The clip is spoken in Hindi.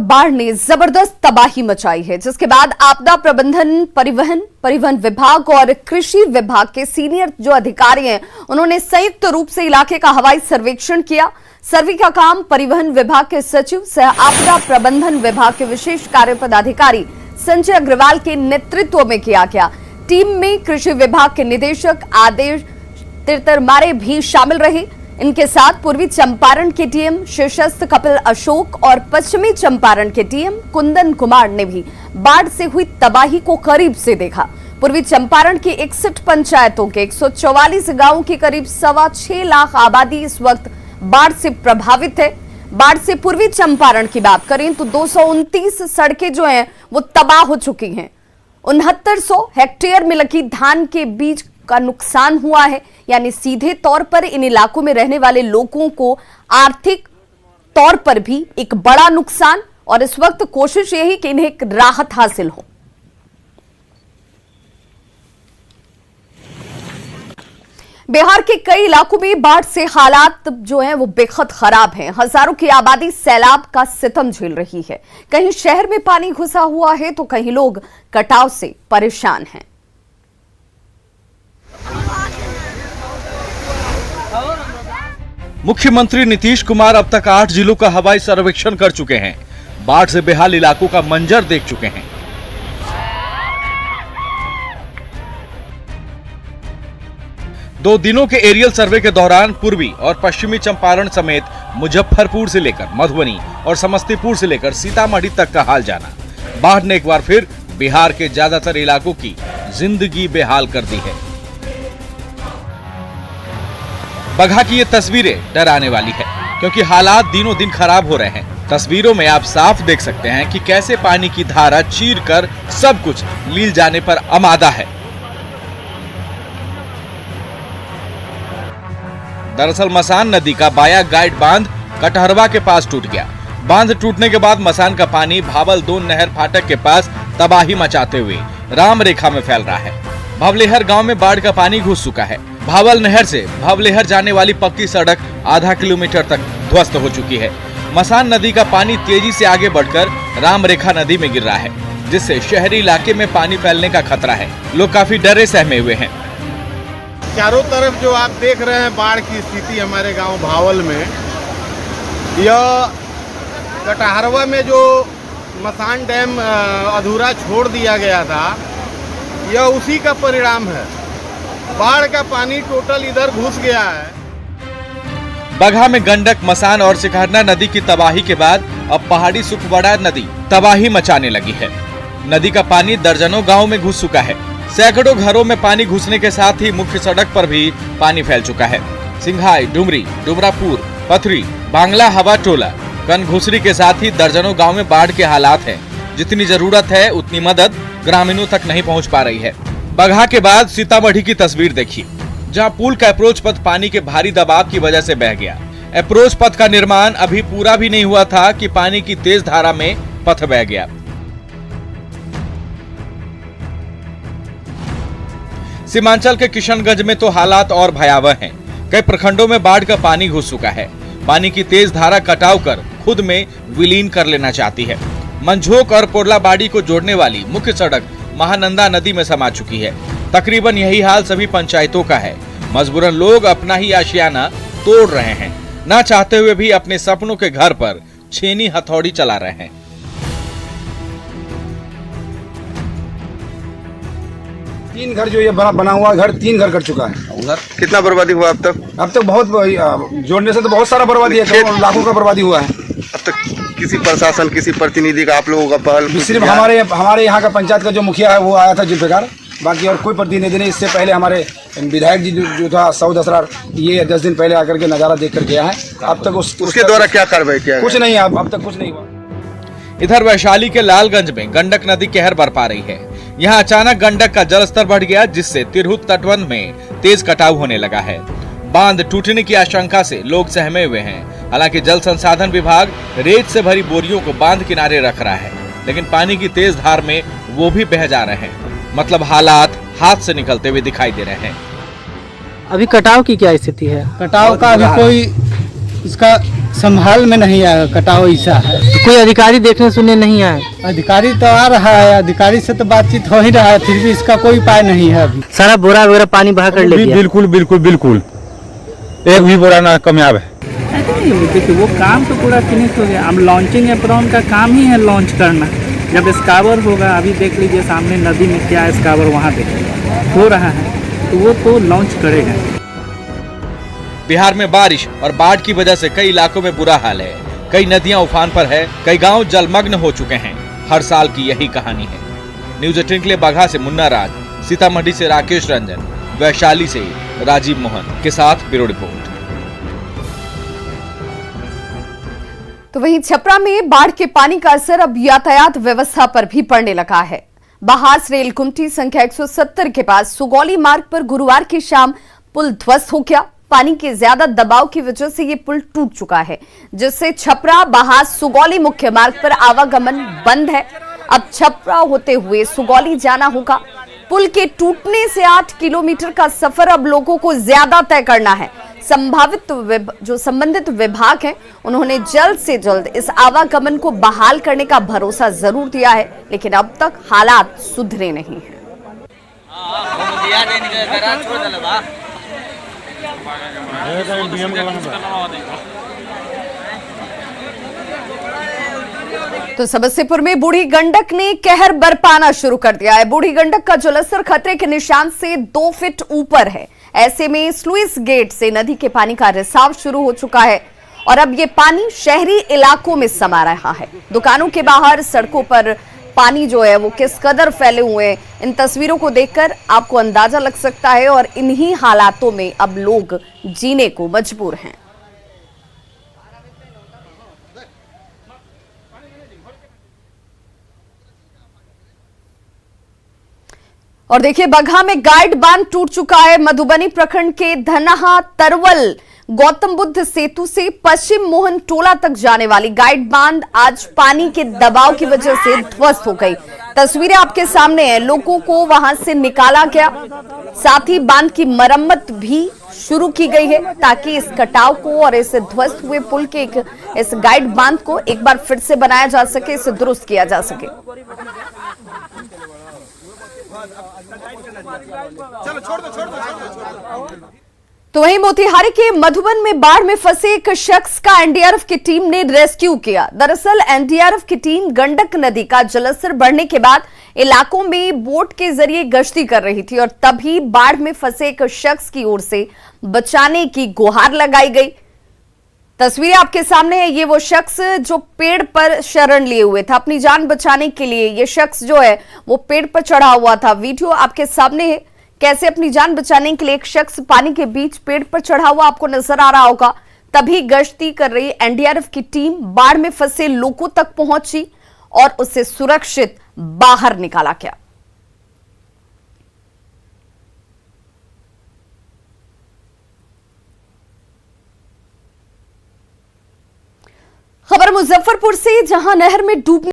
बाढ़ ने जबरदस्त तबाही मचाई है, जिसके बाद आपदा प्रबंधन, परिवहन विभाग और कृषि विभाग के सीनियर जो अधिकारी हैं, उन्होंने संयुक्त रूप से इलाके का हवाई सर्वेक्षण किया। सर्वे का काम परिवहन विभाग के सचिव सह आपदा प्रबंधन विभाग के विशेष कार्य पदाधिकारी संजय अग्रवाल के नेतृत्व में किया गया। टीम में कृषि विभाग के निदेशक आदेश तिरतरमारे भी शामिल रहे। इनके साथ पूर्वी चंपारण के डीएम शीर्षस्थ कपिल अशोक और पश्चिमी चंपारण के डीएम कुंदन कुमार ने भी बाढ़ से हुई तबाही को करीब से देखा। पूर्वी चंपारण की 61 पंचायतों के 144 गांवों की करीब 6.25 लाख आबादी इस वक्त बाढ़ से प्रभावित है। बाढ़ से पूर्वी चंपारण की बात करें तो 229 सड़कें जो हैं वो तबाह हो चुकी हैं। 6900 हेक्टेयर में लगी धान के बीज का नुकसान हुआ है, यानी सीधे तौर पर इन इलाकों में रहने वाले लोगों को आर्थिक तौर पर भी एक बड़ा नुकसान, और इस वक्त कोशिश यही कि इन्हें एक राहत हासिल हो। बिहार के कई इलाकों में बाढ़ से हालात जो हैं वो बेहद खराब हैं। हजारों की आबादी सैलाब का सितम झेल रही है। कहीं शहर में पानी घुसा हुआ है तो कहीं लोग कटाव से परेशान हैं। मुख्यमंत्री नीतीश कुमार अब तक 8 जिलों का हवाई सर्वेक्षण कर चुके हैं। बाढ़ से बेहाल इलाकों का मंजर देख चुके हैं। दो दिनों के एरियल सर्वे के दौरान पूर्वी और पश्चिमी चंपारण समेत मुजफ्फरपुर से लेकर मधुबनी और समस्तीपुर से लेकर सीतामढ़ी तक का हाल जाना। बाढ़ ने एक बार फिर बिहार के ज्यादातर इलाकों की जिंदगी बेहाल कर दी है। बगहा की ये तस्वीरें डराने वाली है, क्योंकि हालात दिनों दिन खराब हो रहे हैं। तस्वीरों में आप साफ देख सकते हैं कि कैसे पानी की धारा चीरकर सब कुछ लील जाने पर आमादा है। दरअसल मसान नदी का बाया गाइड बांध कटहरवा के पास टूट गया। बांध टूटने के बाद मसान का पानी भावल 2 नहर फाटक के पास तबाही मचाते हुए राम रेखा में फैल रहा है। भवलेहर गांव में बाढ़ का पानी घुस चुका है। भावल नहर से भवलेहर जाने वाली पक्की सड़क आधा किलोमीटर तक ध्वस्त हो चुकी है। मसान नदी का पानी तेजी से आगे बढ़कर राम रेखा नदी में गिर रहा है, जिससे शहरी इलाके में पानी फैलने का खतरा है। लोग काफी डरे सहमे हुए हैं। चारों तरफ जो आप देख रहे हैं बाढ़ की स्थिति हमारे गांव भावल में, यह कटहरवा में जो मसान डैम अधूरा छोड़ दिया गया था, यह उसी का परिणाम है। बाढ़ का पानी टोटल इधर घुस गया है। बगहा में गंडक, मसान और सिकहरना नदी की तबाही के बाद अब पहाड़ी सुखबड़ा नदी तबाही मचाने लगी है। नदी का पानी दर्जनों गांवों में घुस चुका है। सैकड़ों घरों में पानी घुसने के साथ ही मुख्य सड़क पर भी पानी फैल चुका है। सिंघाई, डुमरी, डुमरापुर, पथरी, बांग्ला हवा टोला, कनघुसरी के साथ ही दर्जनों गाँव में बाढ़ के हालात हैं। जितनी जरूरत है उतनी मदद ग्रामीणों तक नहीं पहुँच पा रही है। बगहा के बाद सीतामढ़ी की तस्वीर देखिए, जहां पुल का अप्रोच पथ पानी के भारी दबाव की वजह से बह गया। अप्रोच पथ का निर्माण अभी पूरा भी नहीं हुआ था कि पानी की तेज धारा में पथ बह गया। सीमांचल के किशनगंज में तो हालात और भयावह हैं। कई प्रखंडों में बाढ़ का पानी घुस चुका है। पानी की तेज धारा कटाव कर खुद में विलीन कर लेना चाहती है। मंझोक और पोरलाबाड़ी को जोड़ने वाली मुख्य सड़क महानंदा नदी में समा चुकी है। तकरीबन यही हाल सभी पंचायतों का है। मजबूरन लोग अपना ही आशियाना तोड़ रहे हैं। ना चाहते हुए भी अपने सपनों के घर पर छेनी हथौड़ी चला रहे हैं। तीन घर जो ये बना हुआ घर, 3 घर कर चुका है। उधर कितना बर्बादी हुआ अब तक? अब तक बहुत जोड़ने से तो बहुत सारा बर्बादी है, लाखों का बर्बादी हुआ है। अब तक किसी प्रशासन, किसी प्रतिनिधि का आप लोगों का पहल? सिर्फ हमारे यहाँ का पंचायत का जो मुखिया है वो आया था जुल्फिकार, बाकी और कोई प्रतिनिधि नहीं। इससे पहले हमारे विधायक जी जो था सऊद असरार, ये 10 दिन पहले आकर के नज़ारा देख कर गया है। अब तक उसके द्वारा क्या कार्रवाई किया? कुछ नहीं, अब तक कुछ नहीं हुआ। इधर वैशाली के लालगंज में गंडक नदी कहर बरपा रही है। यहाँ अचानक गंडक का जलस्तर बढ़ गया, जिससे तिरहुत तटबंध में तेज कटाव होने लगा है। बांध टूटने की आशंका से लोग सहमे हुए हैं। हालांकि जल संसाधन विभाग रेत से भरी बोरियों को बांध किनारे रख रहा है, लेकिन पानी की तेज धार में वो भी बह जा रहे हैं। मतलब हालात हाथ से निकलते हुए दिखाई दे रहे हैं। अभी कटाव की क्या स्थिति है? कटाव का अभी कोई इसका संभाल में नहीं आया, कटाव ऐसा है। कोई अधिकारी देखने सुनने नहीं आए? अधिकारी तो आ रहा है, अधिकारी से तो बातचीत हो ही रहा है, फिर भी इसका कोई उपाय नहीं है अभी। सारा बोरा वगैरह पानी बहा कर ले गया। बिल्कुल बिल्कुल बिल्कुल, एक भी बोरा ना कामयाब है। देखिए वो काम तो पूरा फिनिश हो गया, अब लॉन्चिंग एप्रॉन का काम ही है लॉन्च करना। जब स्कावर होगा, अभी देख लीजिए सामने नदी में क्या स्कावर वहाँ देखिए हो रहा है, तो वो तो लॉन्च करेगा। बिहार में बारिश और बाढ़ की वजह से कई इलाकों में बुरा हाल है। कई नदियां उफान पर है, कई गांव जलमग्न हो चुके हैं। हर साल की यही कहानी है। न्यूज 18 के लिए बगहा से मुन्ना राज, सीतामढ़ी से राकेश रंजन, वैशाली से राजीव मोहन के साथ ब्यूरो रिपोर्ट। तो वहीं छपरा में बाढ़ के पानी का असर अब यातायात व्यवस्था पर भी पड़ने लगा है। बहास रेल कुमटी संख्या 170 के पास सुगौली मार्ग पर गुरुवार की शाम पुल ध्वस्त हो गया। पानी के ज्यादा दबाव की वजह से ये पुल टूट चुका है, जिससे छपरा बहास सुगौली मुख्य मार्ग पर आवागमन बंद है। अब छपरा होते हुए सुगौली जाना होगा। पुल के टूटने से 8 किलोमीटर का सफर अब लोगों को ज्यादा तय करना है। जो संबंधित विभाग हैं, उन्होंने जल्द से जल्द इस आवागमन को बहाल करने का भरोसा जरूर दिया है, लेकिन अब तक हालात सुधरे नहीं हैं। तो समस्तीपुर में बूढ़ी गंडक ने कहर बरपाना शुरू कर दिया है। बूढ़ी गंडक का जलस्तर खतरे के निशान से 2 फीट ऊपर है। ऐसे में स्लुइस गेट से नदी के पानी का रिसाव शुरू हो चुका है और अब ये पानी शहरी इलाकों में समा रहा है। दुकानों के बाहर, सड़कों पर पानी जो है वो किस कदर फैले हुए हैं, इन तस्वीरों को देखकर आपको अंदाजा लग सकता है। और इन्हीं हालातों में अब लोग जीने को मजबूर हैं। और देखिए, बगहा में गाइड बांध टूट चुका है। मधुबनी प्रखंड के धनहा तरवल गौतम बुद्ध सेतु से पश्चिम मोहन टोला तक जाने वाली गाइड बांध आज पानी के दबाव की वजह से ध्वस्त हो गई। तस्वीरें आपके सामने हैं। लोगों को वहां से निकाला गया, साथ ही बांध की मरम्मत भी शुरू की गई है ताकि इस कटाव को और इस ध्वस्त हुए पुल के इस गाइड बांध को एक बार फिर से बनाया जा सके, इसे दुरुस्त किया जा सके। तो वहीं मोतिहारी के मधुबन में बाढ़ में फंसे एक शख्स का एनडीआरएफ की टीम ने रेस्क्यू किया। दरअसल एनडीआरएफ की टीम गंडक नदी का जलस्तर बढ़ने के बाद इलाकों में बोट के जरिए गश्ती कर रही थी और तभी बाढ़ में फंसे एक शख्स की ओर से बचाने की गुहार लगाई गई। तस्वीरें आपके सामने है। ये वो शख्स जो पेड़ पर शरण लिए हुए था, अपनी जान बचाने के लिए ये शख्स जो है वो पेड़ पर चढ़ा हुआ था। वीडियो आपके सामने है, कैसे अपनी जान बचाने के लिए एक शख्स पानी के बीच पेड़ पर चढ़ा हुआ आपको नजर आ रहा होगा। तभी गश्ती कर रही एनडीआरएफ की टीम बाढ़ में फंसे लोगों तक पहुंची और उसे सुरक्षित बाहर निकाला गया। खबर मुजफ्फरपुर से, जहां नहर में डूबने